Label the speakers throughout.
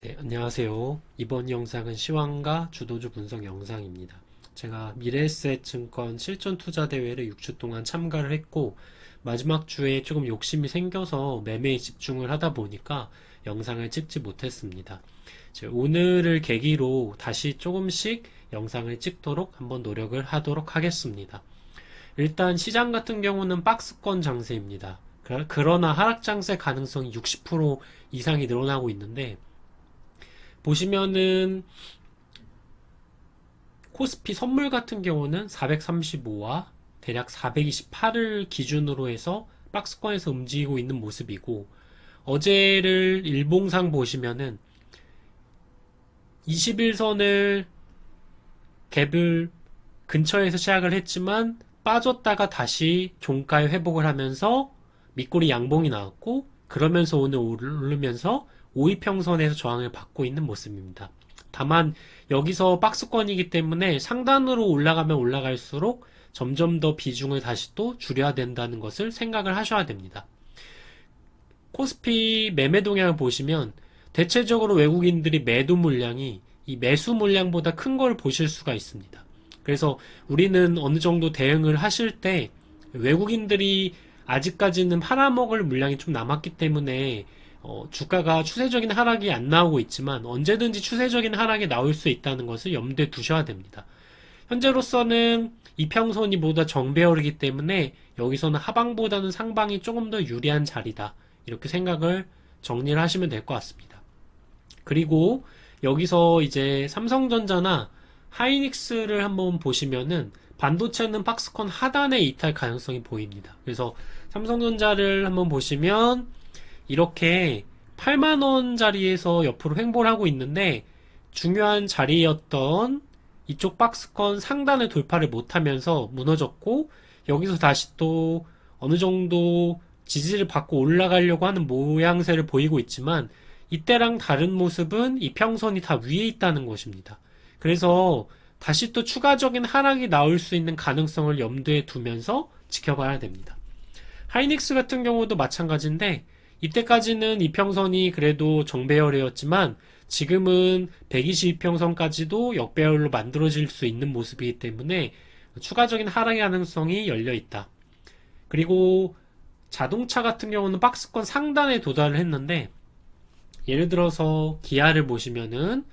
Speaker 1: 네, 안녕하세요. 이번 영상은 시황과 주도주 분석 영상입니다. 제가 미래에셋증권 실전투자대회를 6주 동안 참가를 했고, 마지막 주에 조금 욕심이 생겨서 매매에 집중을 하다 보니까 영상을 찍지 못했습니다. 이제 오늘을 계기로 다시 조금씩 영상을 찍도록 한번 노력을 하도록 하겠습니다. 일단 시장 같은 경우는 박스권 장세입니다. 그러나 하락 장세 가능성이 60% 이상이 늘어나고 있는데, 보시면은 코스피 선물 같은 경우는 435와 대략 428을 기준으로 해서 박스권에서 움직이고 있는 모습이고, 어제를 일봉상 보시면은 21선을 갭을 근처에서 시작을 했지만 빠졌다가 다시 종가에 회복을 하면서 밑꼬리 양봉이 나왔고, 그러면서 오늘 오르면서 5위평선에서 저항을 받고 있는 모습입니다. 다만 여기서 박스권이기 때문에 상단으로 올라가면 올라갈수록 점점 더 비중을 다시 또 줄여야 된다는 것을 생각을 하셔야 됩니다. 코스피 매매 동향을 보시면 대체적으로 외국인들이 매도 물량이 이 매수 물량보다 큰 걸 보실 수가 있습니다. 그래서 우리는 어느 정도 대응을 하실 때 외국인들이 아직까지는 팔아먹을 물량이 좀 남았기 때문에 주가가 추세적인 하락이 안 나오고 있지만 언제든지 추세적인 하락이 나올 수 있다는 것을 염두에 두셔야 됩니다. 현재로서는 이평선이 보다 정배열이기 때문에 여기서는 하방보다는 상방이 조금 더 유리한 자리다. 이렇게 생각을 정리를 하시면 될 것 같습니다. 그리고 여기서 이제 삼성전자나 하이닉스를 한번 보시면은 반도체는 박스권 하단에 이탈 가능성이 보입니다. 그래서 삼성전자를 한번 보시면 이렇게 8만원짜리에서 옆으로 횡보를 하고 있는데 중요한 자리였던 이쪽 박스권 상단을 돌파를 못하면서 무너졌고, 여기서 다시 또 어느 정도 지지를 받고 올라가려고 하는 모양새를 보이고 있지만 이때랑 다른 모습은 이평선이 다 위에 있다는 것입니다. 그래서 다시 또 추가적인 하락이 나올 수 있는 가능성을 염두에 두면서 지켜봐야 됩니다. 하이닉스 같은 경우도 마찬가지인데 이때까지는 이평선이 그래도 정배열이었지만 지금은 122평선까지도 역배열로 만들어질 수 있는 모습이기 때문에 추가적인 하락의 가능성이 열려 있다. 그리고 자동차 같은 경우는 박스권 상단에 도달을 했는데, 예를 들어서 기아를 보시면은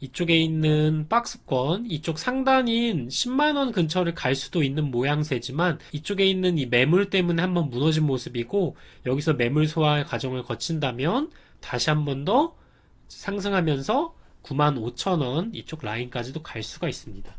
Speaker 1: 이쪽에 있는 박스권, 이쪽 상단인 10만원 근처를 갈 수도 있는 모양새지만 이쪽에 있는 이 매물 때문에 한번 무너진 모습이고, 여기서 매물 소화 과정을 거친다면 다시 한번 더 상승하면서 95,000원 이쪽 라인까지도 갈 수가 있습니다.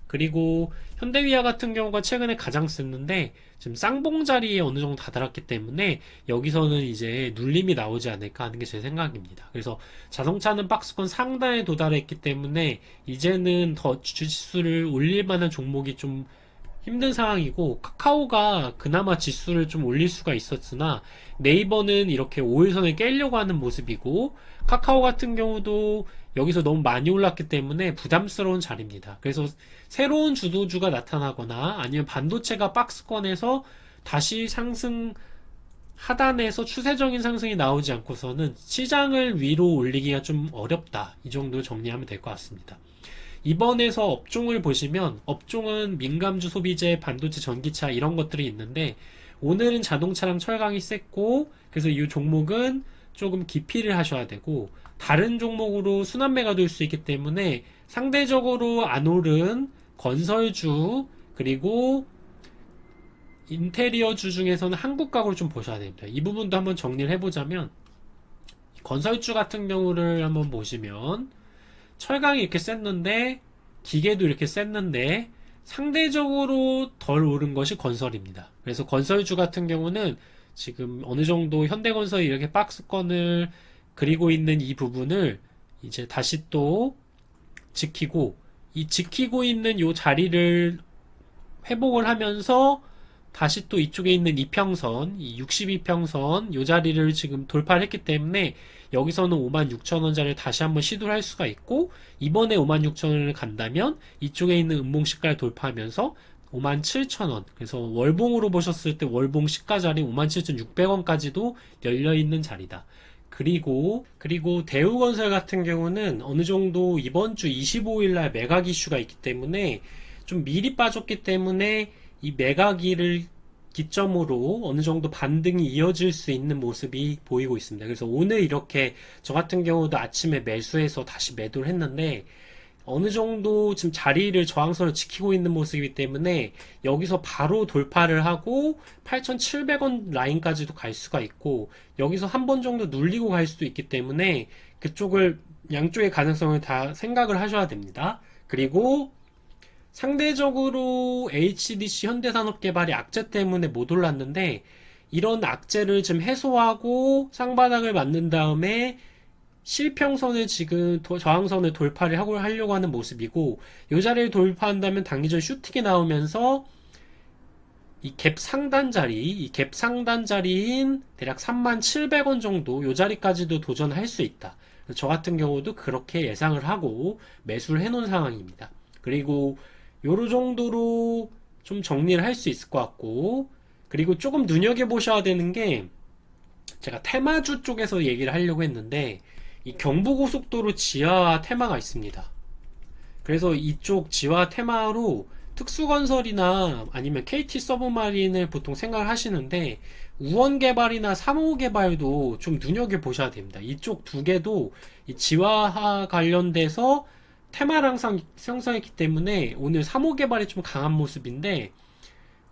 Speaker 1: 그리고 현대위아 같은 경우가 최근에 가장 셌는데 지금 쌍봉 자리에 어느 정도 다다랐기 때문에 여기서는 이제 눌림이 나오지 않을까 하는 게 제 생각입니다. 그래서 자동차는 박스권 상단에 도달했기 때문에 이제는 더 주지수를 올릴 만한 종목이 좀 힘든 상황이고, 카카오가 그나마 지수를 좀 올릴 수가 있었으나 네이버는 이렇게 5일선을 깨려고 하는 모습이고, 카카오 같은 경우도 여기서 너무 많이 올랐기 때문에 부담스러운 자리입니다. 그래서 새로운 주도주가 나타나거나 아니면 반도체가 박스권에서 다시 상승 하단에서 추세적인 상승이 나오지 않고서는 시장을 위로 올리기가 좀 어렵다. 이 정도 정리하면 될 것 같습니다. 이번에서 업종을 보시면 업종은 민감주 소비재, 반도체, 전기차 이런 것들이 있는데 오늘은 자동차랑 철강이 셌고, 그래서 이 종목은 조금 기피를 하셔야 되고, 다른 종목으로 순환매가 될 수 있기 때문에 상대적으로 안 오른 건설주 그리고 인테리어주 중에서는 한국 가구를 좀 보셔야 됩니다. 이 부분도 한번 정리를 해보자면, 건설주 같은 경우를 한번 보시면 철강이 이렇게 셌는데 기계도 이렇게 셌는데 상대적으로 덜 오른 것이 건설입니다. 그래서 건설주 같은 경우는 지금 어느 정도 현대건설이 이렇게 박스권을 그리고 있는 이 부분을 이제 다시 또 지키고, 이 지키고 있는 이 자리를 회복을 하면서 다시 또 이쪽에 있는 이평선, 이 62평선 이 자리를 지금 돌파를 했기 때문에 여기서는 56,000원짜리를 다시 한번 시도를 할 수가 있고, 이번에 56,000원을 간다면 이쪽에 있는 음봉시가를 돌파하면서 57,000원, 그래서 월봉으로 보셨을 때 월봉 시가 자리 57,600원까지도 열려있는 자리다. 그리고 대우건설 같은 경우는 어느 정도 이번 주 25일 날 매각 이슈가 있기 때문에 좀 미리 빠졌기 때문에 이 매각일을 기점으로 어느 정도 반등이 이어질 수 있는 모습이 보이고 있습니다. 그래서 오늘 이렇게 저 같은 경우도 아침에 매수해서 다시 매도를 했는데 어느 정도 지금 자리를 저항선을 지키고 있는 모습이기 때문에 여기서 바로 돌파를 하고 8,700원 라인까지도 갈 수가 있고 여기서 한 번 정도 눌리고 갈 수도 있기 때문에 그쪽을 양쪽의 가능성을 다 생각을 하셔야 됩니다. 그리고 상대적으로 HDC 현대산업개발이 악재 때문에 못 올랐는데 이런 악재를 좀 해소하고 쌍바닥을 만든 다음에 실평선을 지금 저항선을 돌파를 하려고 하는 모습이고 이 자리를 돌파한다면 단기전 슈팅이 나오면서 이 갭 상단 자리인 대략 37,000원 정도 이 자리까지도 도전할 수 있다. 저 같은 경우도 그렇게 예상을 하고 매수를 해놓은 상황입니다. 그리고 요로 정도로 좀 정리를 할 수 있을 것 같고 그리고 조금 눈여겨보셔야 되는 게 제가 테마주 쪽에서 얘기를 하려고 했는데 이 경부고속도로 지하 테마가 있습니다. 그래서 이쪽 지하 테마로 특수건설이나 아니면 KT 서브마린을 보통 생각을 하시는데 우원개발이나 3호 개발도 좀 눈여겨보셔야 됩니다. 이쪽 두 개도 이 지하화 관련돼서 테마를 항상 형성했기 때문에 오늘 3호 개발이 좀 강한 모습인데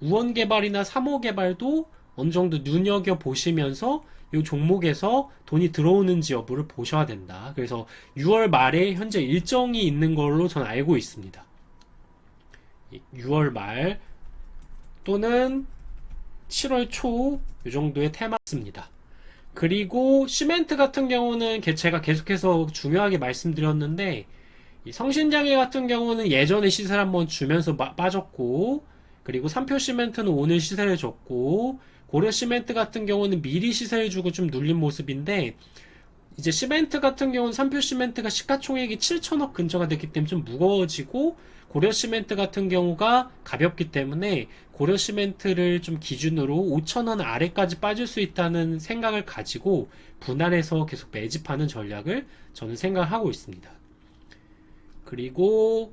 Speaker 1: 우원 개발이나 3호 개발도 어느 정도 눈여겨보시면서 이 종목에서 돈이 들어오는지 여부를 보셔야 된다. 그래서 6월 말에 현재 일정이 있는 걸로 저는 알고 있습니다. 6월 말 또는 7월 초 이 정도의 테마입니다. 그리고 시멘트 같은 경우는 제가 계속해서 중요하게 말씀드렸는데 이 성신장애 같은 경우는 예전에 시세를 한번 주면서 빠졌고 그리고 삼표 시멘트는 오늘 시세를 줬고 고려 시멘트 같은 경우는 미리 시세를 주고 좀 눌린 모습인데 이제 시멘트 같은 경우는 삼표 시멘트가 시가총액이 7천억 근처가 됐기 때문에 좀 무거워지고 고려 시멘트 같은 경우가 가볍기 때문에 고려 시멘트를 좀 기준으로 5천원 아래까지 빠질 수 있다는 생각을 가지고 분할해서 계속 매집하는 전략을 저는 생각하고 있습니다. 그리고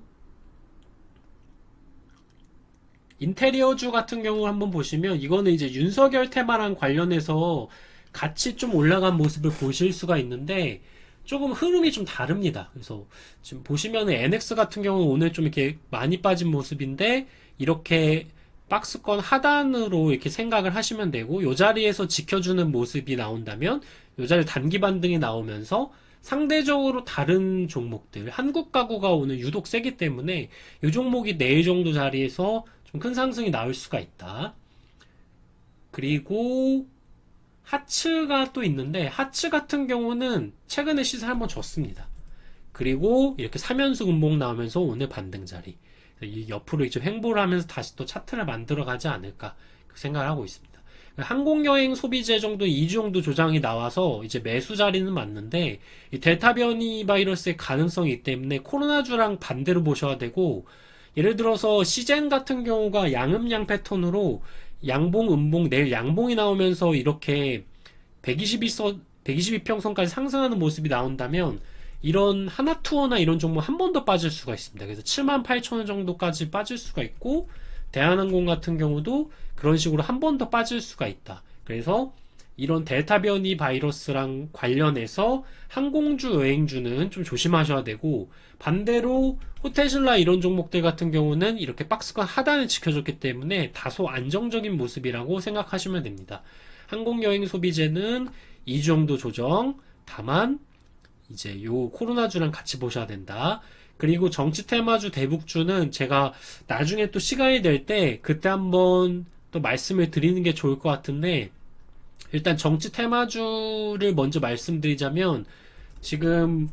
Speaker 1: 인테리어주 같은 경우 한번 보시면 이거는 이제 윤석열 테마랑 관련해서 같이 좀 올라간 모습을 보실 수가 있는데 조금 흐름이 좀 다릅니다. 그래서 지금 보시면은 NX 같은 경우는 오늘 좀 이렇게 많이 빠진 모습인데 이렇게 박스권 하단으로 이렇게 생각을 하시면 되고 이 자리에서 지켜주는 모습이 나온다면 이 자리 단기 반등이 나오면서 상대적으로 다른 종목들 한국 가구가 오늘 유독 세기 때문에 이 종목이 내일 정도 자리에서 좀 큰 상승이 나올 수가 있다. 그리고 하츠가 또 있는데 하츠 같은 경우는 최근에 시세 한번 줬습니다. 그리고 이렇게 3연속 음봉 나오면서 오늘 반등 자리 이 옆으로 좀 횡보를 하면서 다시 또 차트를 만들어 가지 않을까 생각을 하고 있습니다. 항공여행 소비재 정도 2주 정도 조장이 나와서 이제 매수 자리는 맞는데 이 델타 변이 바이러스의 가능성이 있기 때문에 코로나주랑 반대로 보셔야 되고 예를 들어서 시젠 같은 경우가 양음양 패턴으로 양봉, 음봉, 내일 양봉이 나오면서 이렇게 122평선까지 상승하는 모습이 나온다면 이런 하나투어나 이런 종목 한 번 더 빠질 수가 있습니다. 그래서 78,000원 정도까지 빠질 수가 있고 대한항공 같은 경우도 그런 식으로 한 번 더 빠질 수가 있다. 그래서 이런 델타 변이 바이러스랑 관련해서 항공주, 여행주는 좀 조심하셔야 되고 반대로 호텔신라 이런 종목들 같은 경우는 이렇게 박스권 하단을 지켜줬기 때문에 다소 안정적인 모습이라고 생각하시면 됩니다. 항공여행 소비재는 2주 정도 조정, 다만 이제 요 코로나주랑 같이 보셔야 된다. 그리고 정치 테마주 대북주는 제가 나중에 또 시간이 될 때 그때 한번 또 말씀을 드리는 게 좋을 것 같은데 일단 정치 테마주를 먼저 말씀드리자면 지금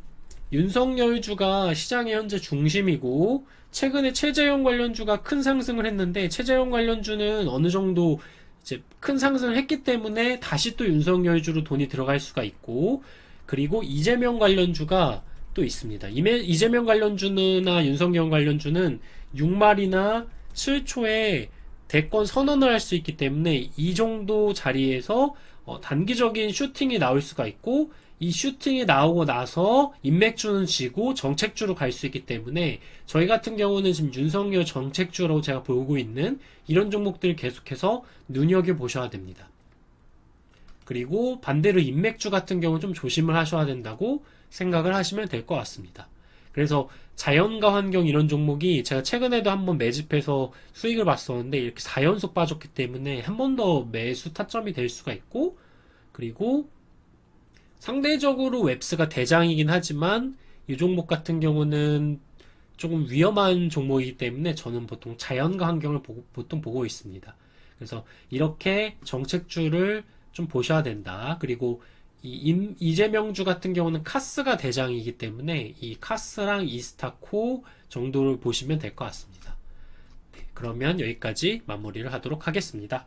Speaker 1: 윤석열주가 시장의 현재 중심이고 최근에 최재형 관련주가 큰 상승을 했는데 최재형 관련주는 어느 정도 이제 큰 상승을 했기 때문에 다시 또 윤석열주로 돈이 들어갈 수가 있고 그리고 이재명 관련주가 또 있습니다. 이재명 관련주나 윤석열 관련주는 6말이나 7초에 대권 선언을 할 수 있기 때문에 이 정도 자리에서 단기적인 슈팅이 나올 수가 있고 이 슈팅이 나오고 나서 인맥주는 지고 정책주로 갈 수 있기 때문에 저희 같은 경우는 지금 윤석열 정책주라고 제가 보고 있는 이런 종목들 계속해서 눈여겨보셔야 됩니다. 그리고 반대로 인맥주 같은 경우 좀 조심을 하셔야 된다고 생각을 하시면 될 것 같습니다. 그래서 자연과 환경 이런 종목이 제가 최근에도 한번 매집해서 수익을 봤었는데 이렇게 4연속 빠졌기 때문에 한 번 더 매수 타점이 될 수가 있고, 그리고 상대적으로 웹스가 대장이긴 하지만 이 종목 같은 경우는 조금 위험한 종목이기 때문에 저는 보통 자연과 환경을 보통 보고 있습니다. 그래서 이렇게 정책주를 좀 보셔야 된다. 그리고 이재명주 같은 경우는 카스가 대장이기 때문에 이 카스랑 이스타코 정도를 보시면 될 것 같습니다. 네, 그러면 여기까지 마무리를 하도록 하겠습니다.